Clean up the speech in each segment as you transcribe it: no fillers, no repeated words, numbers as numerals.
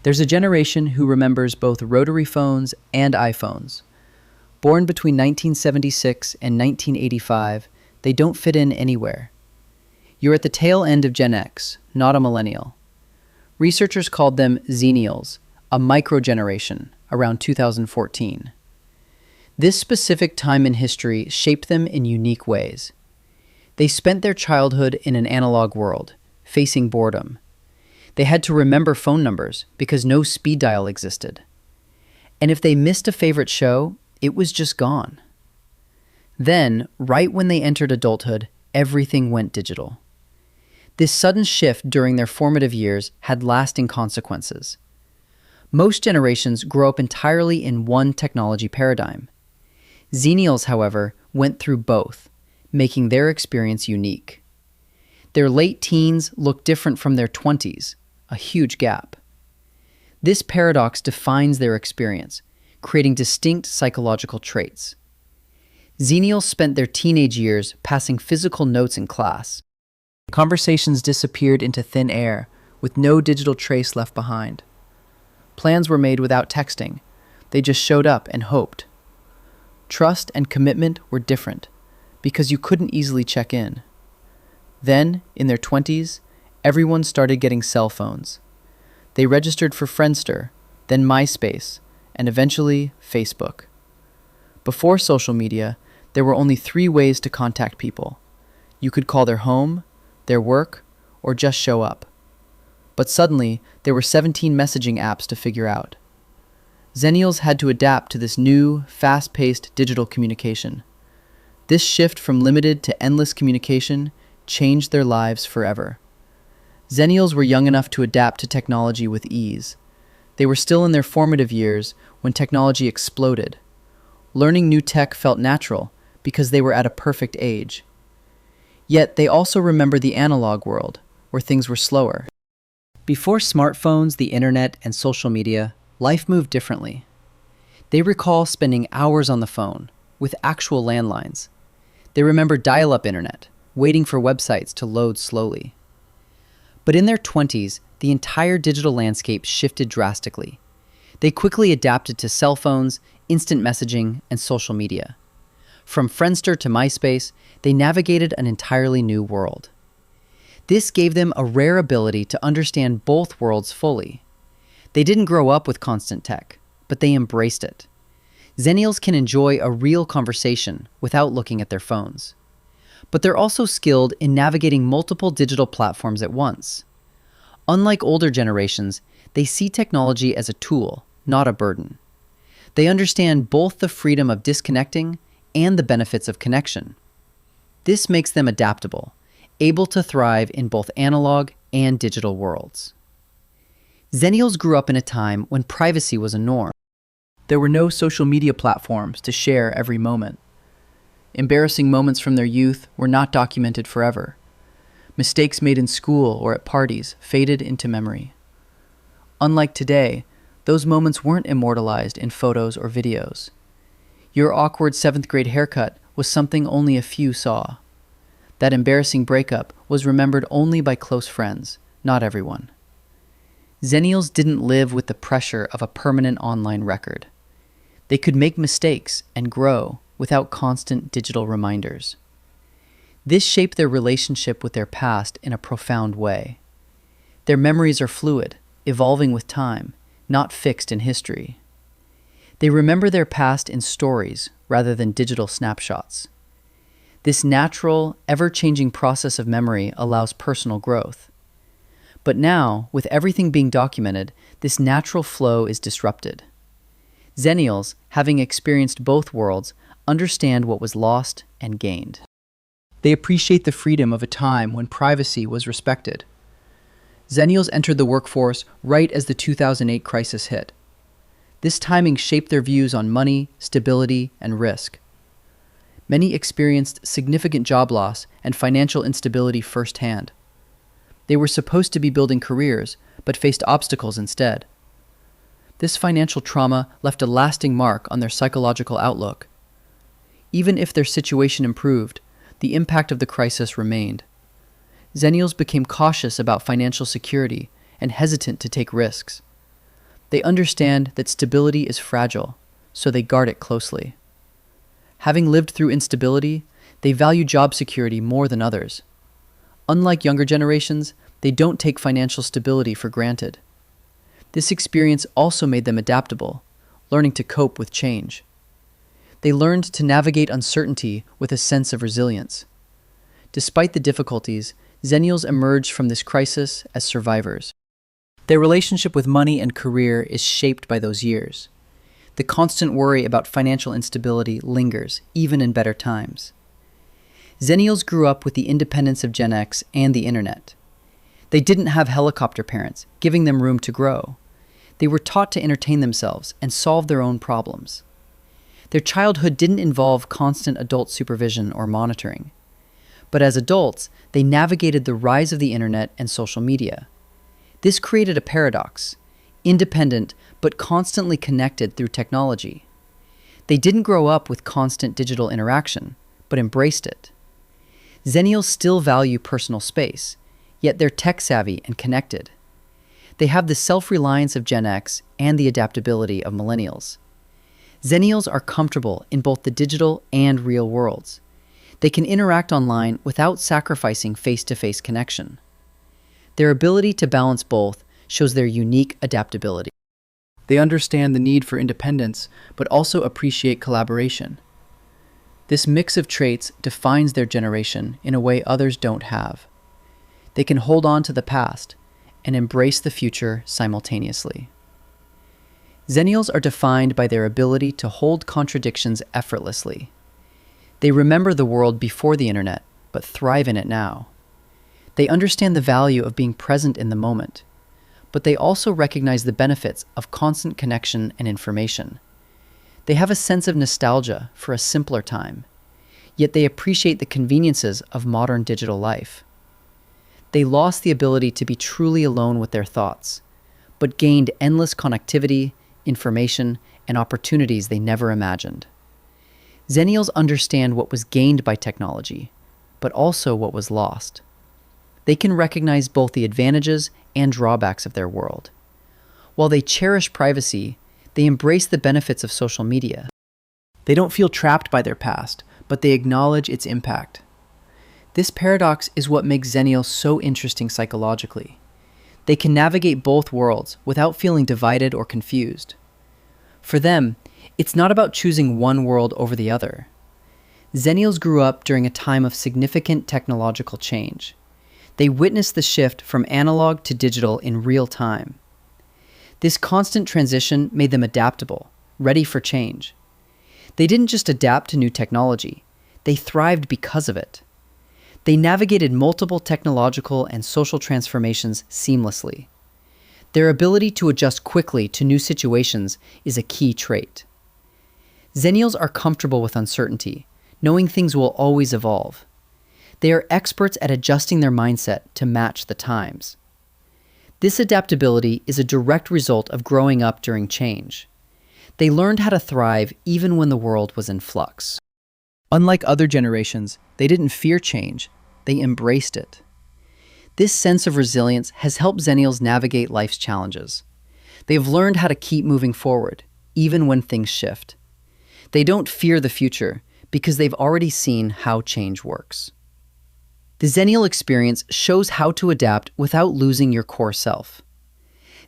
There's a generation who remembers both rotary phones and iPhones. Born between 1976 and 1985, they don't fit in anywhere. You're at the tail end of Gen X, not a millennial. Researchers called them Xennials, a microgeneration, around 2014. This specific time in history shaped them in unique ways. They spent their childhood in an analog world, facing boredom. They had to remember phone numbers because no speed dial existed. And if they missed a favorite show, it was just gone. Then, right when they entered adulthood, everything went digital. This sudden shift during their formative years had lasting consequences. Most generations grow up entirely in one technology paradigm. Xennials, however, went through both, making their experience unique. Their late teens look different from their 20s, a huge gap. This paradox defines their experience, creating distinct psychological traits. Xennials spent their teenage years passing physical notes in class. Conversations disappeared into thin air, with no digital trace left behind. Plans were made without texting. They just showed up and hoped. Trust and commitment were different, because you couldn't easily check in. Then, in their 20s, everyone started getting cell phones. They registered for Friendster, then MySpace, and eventually Facebook. Before social media, there were only 3 ways to contact people. You could call their home, their work, or just show up. But suddenly, there were 17 messaging apps to figure out. Xennials had to adapt to this new, fast-paced digital communication. This shift from limited to endless communication changed their lives forever. Xennials were young enough to adapt to technology with ease. They were still in their formative years when technology exploded. Learning new tech felt natural because they were at a perfect age. Yet they also remember the analog world, where things were slower. Before smartphones, the internet, and social media, life moved differently. They recall spending hours on the phone, with actual landlines. They remember dial-up internet, waiting for websites to load slowly. But in their 20s, the entire digital landscape shifted drastically. They quickly adapted to cell phones, instant messaging, and social media. From Friendster to MySpace, they navigated an entirely new world. This gave them a rare ability to understand both worlds fully. They didn't grow up with constant tech, but they embraced it. Xennials can enjoy a real conversation without looking at their phones. But they're also skilled in navigating multiple digital platforms at once. Unlike older generations, they see technology as a tool, not a burden. They understand both the freedom of disconnecting and the benefits of connection. This makes them adaptable, able to thrive in both analog and digital worlds. Xennials grew up in a time when privacy was a norm. There were no social media platforms to share every moment. Embarrassing moments from their youth were not documented forever. Mistakes made in school or at parties faded into memory. Unlike today, those moments weren't immortalized in photos or videos. Your awkward 7th grade haircut was something only a few saw. That embarrassing breakup was remembered only by close friends, not everyone. Xennials didn't live with the pressure of a permanent online record. They could make mistakes and grow without constant digital reminders. This shaped their relationship with their past in a profound way. Their memories are fluid, evolving with time, not fixed in history. They remember their past in stories rather than digital snapshots. This natural, ever-changing process of memory allows personal growth. But now, with everything being documented, this natural flow is disrupted. Xennials, having experienced both worlds, understand what was lost and gained. They appreciate the freedom of a time when privacy was respected. Xennials entered the workforce right as the 2008 crisis hit. This timing shaped their views on money, stability, and risk. Many experienced significant job loss and financial instability firsthand. They were supposed to be building careers, but faced obstacles instead. This financial trauma left a lasting mark on their psychological outlook. Even if their situation improved, the impact of the crisis remained. Xennials became cautious about financial security and hesitant to take risks. They understand that stability is fragile, so they guard it closely. Having lived through instability, they value job security more than others. Unlike younger generations, they don't take financial stability for granted. This experience also made them adaptable, learning to cope with change. They learned to navigate uncertainty with a sense of resilience. Despite the difficulties, Xennials emerged from this crisis as survivors. Their relationship with money and career is shaped by those years. The constant worry about financial instability lingers, even in better times. Xennials grew up with the independence of Gen X and the internet. They didn't have helicopter parents, giving them room to grow. They were taught to entertain themselves and solve their own problems. Their childhood didn't involve constant adult supervision or monitoring. But as adults, they navigated the rise of the internet and social media. This created a paradox: independent but constantly connected through technology. They didn't grow up with constant digital interaction, but embraced it. Xennials still value personal space, yet they're tech-savvy and connected. They have the self-reliance of Gen X and the adaptability of millennials. Xennials are comfortable in both the digital and real worlds. They can interact online without sacrificing face-to-face connection. Their ability to balance both shows their unique adaptability. They understand the need for independence, but also appreciate collaboration. This mix of traits defines their generation in a way others don't have. They can hold on to the past and embrace the future simultaneously. Xennials are defined by their ability to hold contradictions effortlessly. They remember the world before the internet, but thrive in it now. They understand the value of being present in the moment, but they also recognize the benefits of constant connection and information. They have a sense of nostalgia for a simpler time, yet they appreciate the conveniences of modern digital life. They lost the ability to be truly alone with their thoughts, but gained endless connectivity, information, and opportunities they never imagined. Xennials understand what was gained by technology, but also what was lost. They can recognize both the advantages and drawbacks of their world. While they cherish privacy, they embrace the benefits of social media. They don't feel trapped by their past, but they acknowledge its impact. This paradox is what makes Xennials so interesting psychologically. They can navigate both worlds without feeling divided or confused. For them, it's not about choosing one world over the other. Xennials grew up during a time of significant technological change. They witnessed the shift from analog to digital in real time. This constant transition made them adaptable, ready for change. They didn't just adapt to new technology, they thrived because of it. They navigated multiple technological and social transformations seamlessly. Their ability to adjust quickly to new situations is a key trait. Xennials are comfortable with uncertainty, knowing things will always evolve. They are experts at adjusting their mindset to match the times. This adaptability is a direct result of growing up during change. They learned how to thrive even when the world was in flux. Unlike other generations, they didn't fear change, they embraced it. This sense of resilience has helped Xennials navigate life's challenges. They have learned how to keep moving forward, even when things shift. They don't fear the future because they've already seen how change works. The Xennial experience shows how to adapt without losing your core self.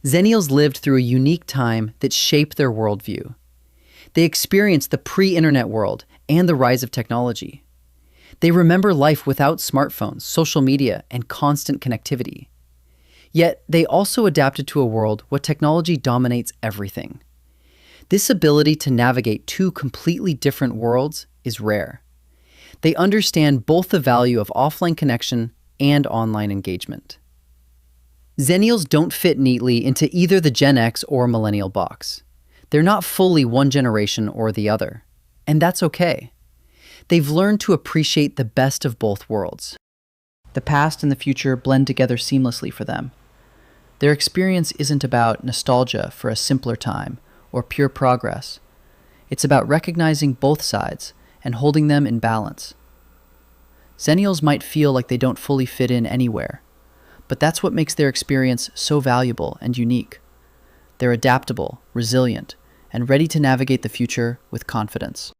Xennials lived through a unique time that shaped their worldview. They experienced the pre-internet world and the rise of technology. They remember life without smartphones, social media, and constant connectivity. Yet, they also adapted to a world where technology dominates everything. This ability to navigate two completely different worlds is rare. They understand both the value of offline connection and online engagement. Xennials don't fit neatly into either the Gen X or Millennial box. They're not fully one generation or the other, and that's okay. They've learned to appreciate the best of both worlds. The past and the future blend together seamlessly for them. Their experience isn't about nostalgia for a simpler time or pure progress. It's about recognizing both sides and holding them in balance. Xennials might feel like they don't fully fit in anywhere, but that's what makes their experience so valuable and unique. They're adaptable, resilient, and ready to navigate the future with confidence.